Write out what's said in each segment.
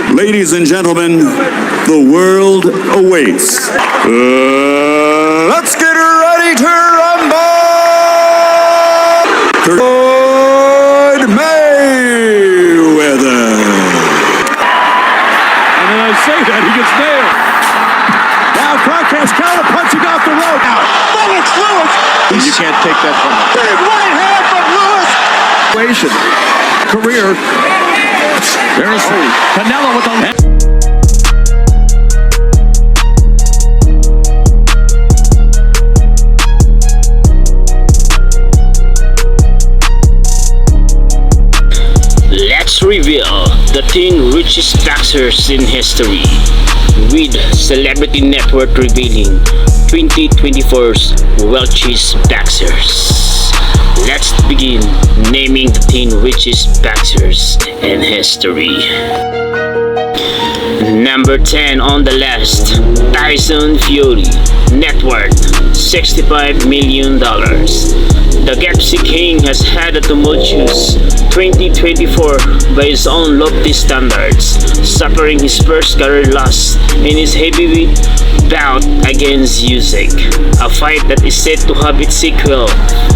Ladies and gentlemen, the world awaits. Let's get ready to rumble! Floyd Mayweather. And then I say that, he gets nailed. Now Crockett counter punching off the rope. It's Lewis. You can't take that from him. Big right hand from Lewis. Career. There's Canelo with the left. Let's reveal the 10 richest boxers in history, with Celebrity Network revealing 2024's Richest boxers. Let's begin naming the 10 richest boxers in history. Number 10 on the list, Tyson Fury, net worth $65 million. The Gypsy King has had a tumultuous 2024 by his own lofty standards, suffering his first career loss in his heavyweight bout against Usyk, a fight that is set to have its sequel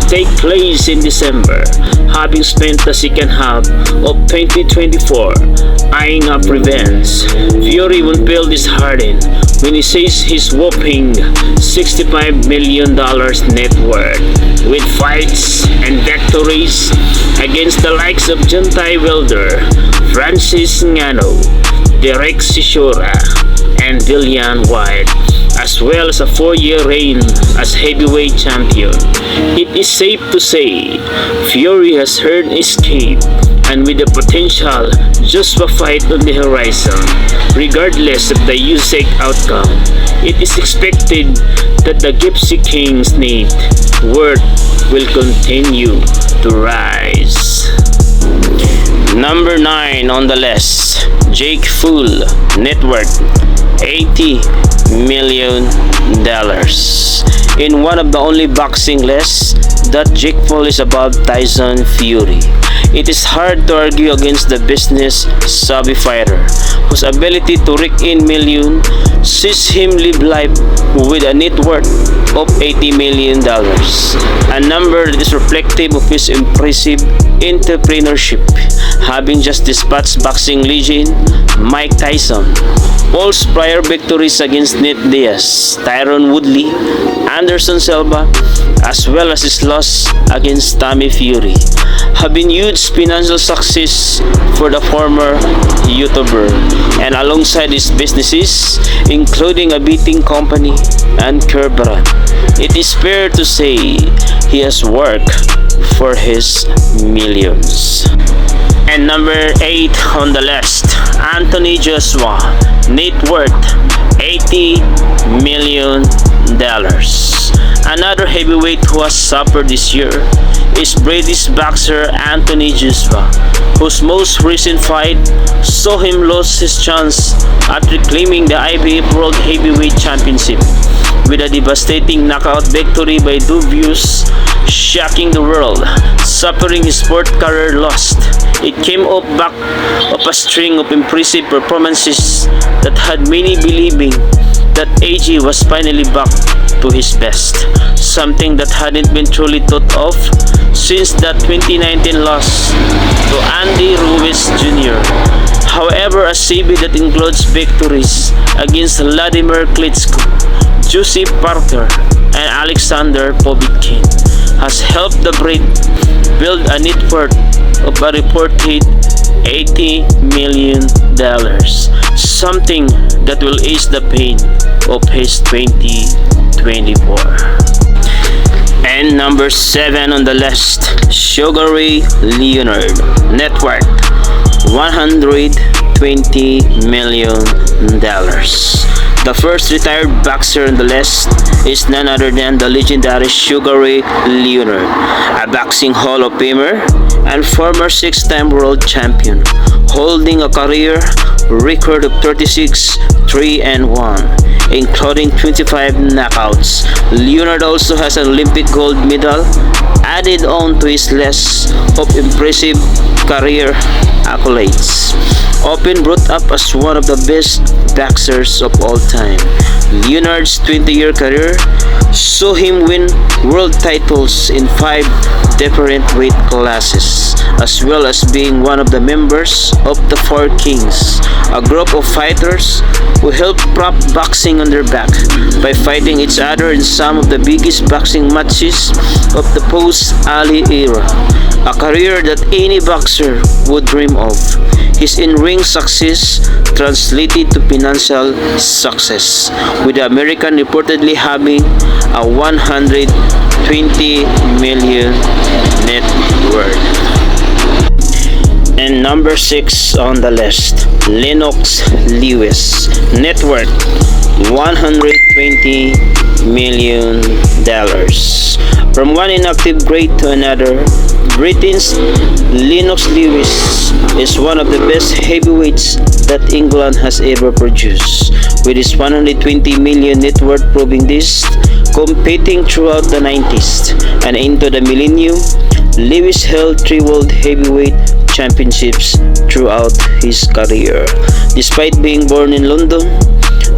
take place in December. Having spent the second half of 2024 eyeing up revenge, Fury won't feel disheartened when he says his whopping $65 million net worth, with fights and victories against the likes of Jontai Wilder, Francis Ngannou, Derek Chisora, and Dillian White, as well as a 4-year reign as heavyweight champion. It is safe to say Fury has earned escape, and with the potential Joshua fight on the horizon, regardless of the Usyk outcome, it is expected that the Gypsy King's net worth will continue to rise. Number 9 on the list, Jake Paul, net worth $80 million. In one of the only boxing lists that Jake Paul is above Tyson Fury, it is hard to argue against the business-savvy fighter, whose ability to rake in millions sees him live life with a net worth of $80 million, a number that is reflective of his impressive entrepreneurship, having just dispatched boxing legend Mike Tyson. Paul's prior victories against Nate Diaz, Tyron Woodley, Anderson Silva, as well as his loss against Tommy Fury, have been huge financial success for the former YouTuber, and alongside his businesses, including a beating company and curb brand, it is fair to say he has worked for his millions. And number 8 on the list, Anthony Joshua, net worth $80 million. Another heavyweight who has suffered this year is British boxer Anthony Joshua, whose most recent fight saw him lose his chance at reclaiming the IBF World Heavyweight Championship with a devastating knockout victory by Dubious, shocking the world, suffering his fourth career loss. It came off back of a string of impressive performances that had many believing that AJ was finally back to his best, something that hadn't been truly thought of since that 2019 loss to Andy Ruiz Jr. However, a CV that includes victories against Vladimir Klitschko, Joseph Parker, and Alexander Povetkin has helped the Brit build a net worth of a reported $80 million, something that will ease the pain of his 2024. And number 7 on the list, Sugar Ray Leonard, net worth $120 million. The first retired boxer on the list is none other than the legendary Sugar Ray Leonard, a boxing Hall of Famer and former 6-time world champion, holding a career record of 36-3-1, including 25 knockouts. Leonard also has an Olympic gold medal added on to his list of impressive career accolades. Often brought up as one of the best boxers of all time, Leonard's 20-year career saw him win world titles in 5 different weight classes, as well as being one of the members of the Four Kings, a group of fighters who helped prop boxing on their back by fighting each other in some of the biggest boxing matches of the post-Ali era, a career that any boxer would dream of. His in-ring success translated to financial success, with the American reportedly having a 120 million net worth. And number 6 on the list, Lennox Lewis, net worth $120 million. From one inactive great to another, Britain's Lennox Lewis is one of the best heavyweights that England has ever produced, with his 120 million net worth proving this. Competing throughout the 90s and into the millennium, Lewis held 3 world heavyweight championships throughout his career. Despite being born in London,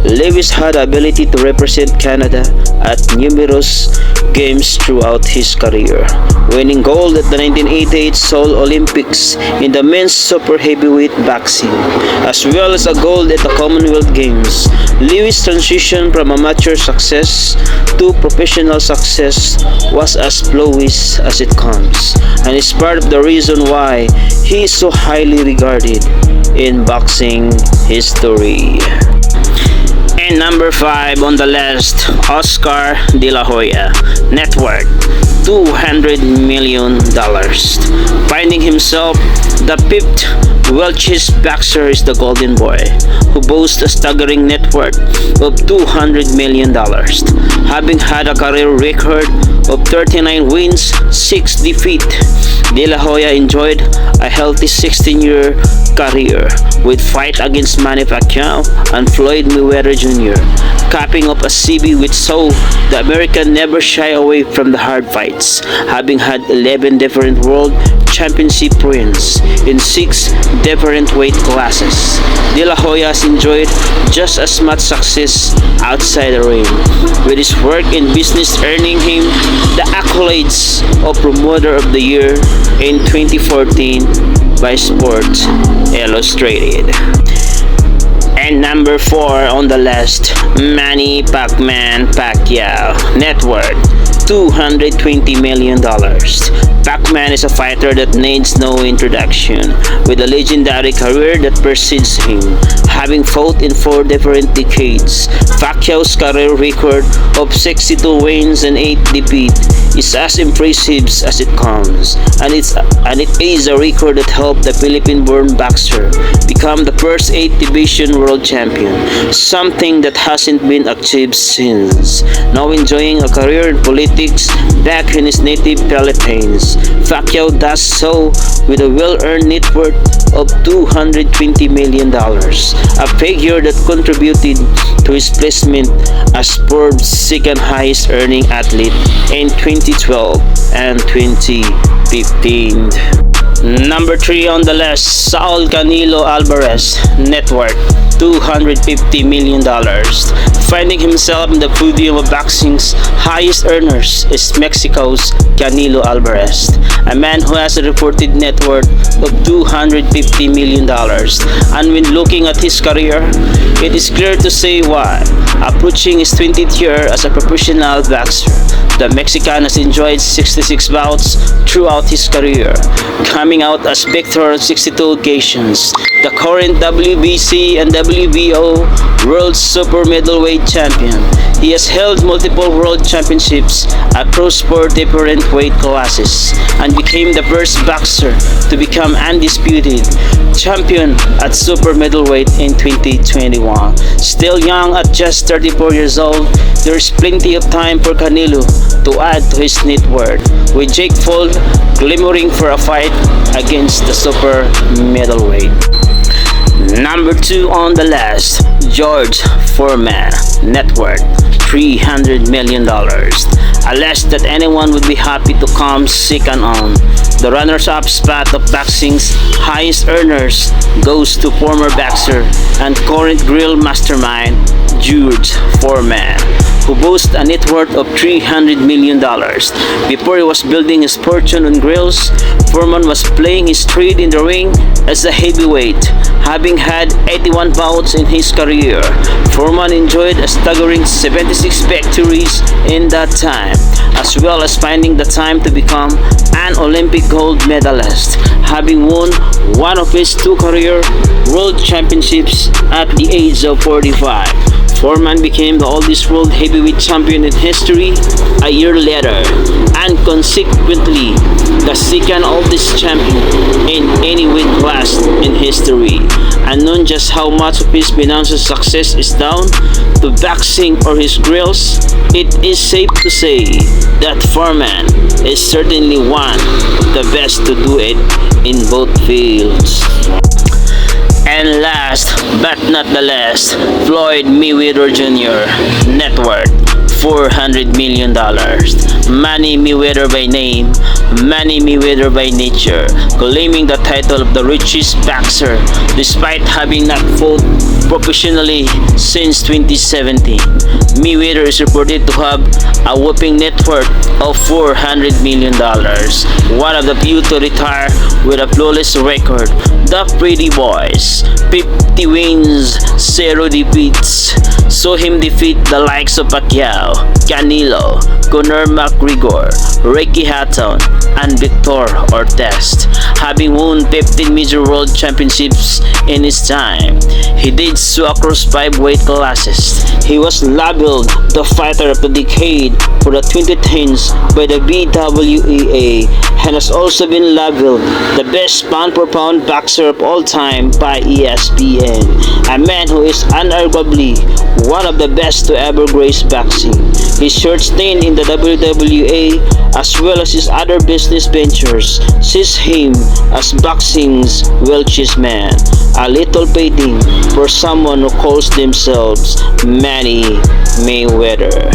Lewis had the ability to represent Canada at numerous games throughout his career, winning gold at the 1988 Seoul Olympics in the men's super heavyweight boxing, as well as a gold at the Commonwealth Games. Lewis' transition from amateur success to professional success was as flawless as it comes, and is part of the reason why he is so highly regarded in boxing history. And number 5 on the list, Oscar De La Hoya, net worth $200 million. Finding himself the 5th wealthiest boxer is the Golden Boy, who boasts a staggering net worth of $200 million, having had a career record of 39 wins, 6 defeats. De La Hoya enjoyed a healthy 16-year career with fight against Manny Pacquiao and Floyd Mayweather Jr., capping up a CB which saw the American never shy away from the hard fights, having had 11 different world championship wins in 6 different weight classes. De La Hoya has enjoyed just as much success outside the ring, with his work in business earning him the accolades of Promoter of the Year in 2014 by Sports Illustrated. And number 4 on the list, Manny Pacquiao, net worth $220 million. Pac-Man is a fighter that needs no introduction, with a legendary career that precedes him, having fought in 4 different decades. Pacquiao's career record of 62 wins and 8 defeats is as impressive as it comes, and it is a record that helped the Philippine-born boxer become the first 8 division world champion, something that hasn't been achieved since. Now enjoying a career in politics back in his native Philippines, Pacquiao does so with a well-earned net worth of $220 million, a figure that contributed to his placement as Forbes' second highest earning athlete in 2012 and 2015. Number 3 on the list, Saul Canelo Alvarez, net worth $250 million. Finding himself in the podium of boxing's highest earners is Mexico's Canelo Alvarez, a man who has a reported net worth of $250 million. And when looking at his career, it is clear to say why. Approaching his 20th year as a professional boxer, the Mexican has enjoyed 66 bouts throughout his career, coming out as victor on 62 occasions. The current WBC and WBO World Super Middleweight Champion, he has held multiple world championships across 4 different weight classes and became the first boxer to become undisputed champion at super middleweight in 2021. Still young at just 34 years old, there is plenty of time for Canelo to add to his net worth, with Jake Paul glimmering for a fight against the super middleweight. Number 2 on the list, George Foreman, net worth $300 million. A list that anyone would be happy to come second on. The runners-up spot of boxing's highest earners goes to former boxer and current grill mastermind George Foreman, who boasts a net worth of $300 million. Before he was building his fortune on grills, Foreman was playing his trade in the ring as a heavyweight, having had 81 bouts in his career. Foreman enjoyed a staggering 76 victories in that time, as well as finding the time to become an Olympic gold medalist, having won one of his 2 career world championships at the age of 45. Foreman became the oldest world heavyweight champion in history a year later, and consequently the second oldest champion in any weight class in history. Unknown just how much of his financial success is down to boxing or his grills, it is safe to say that Foreman is certainly one of the best to do it in both fields. And last but not the least, Floyd Mayweather Jr., net worth $400 million. Manny Mayweather by name, Manny Mayweather by nature, claiming the title of the richest boxer despite having not fought professionally since 2017. Mayweather is reported to have a whopping net worth of $400 million, one of the few to retire with a flawless record. The Pretty Boys, 50 wins, 0 defeats, saw him defeat the likes of Pacquiao, Canelo, Conor McGregor, Ricky Hatton, and Victor Ortiz, having won 15 major world championships in his time. He did so across 5 weight classes. He was labeled the fighter of the decade for the 2010s by the BWEA, and has also been labeled the best pound-for-pound boxer of all time by ESPN, a man who is unarguably one of the best to ever grace boxing. His short stint in the WWA, as well as his other business ventures, sees him as boxing's wealthiest man, a little fitting for someone who calls themselves Manny Mayweather.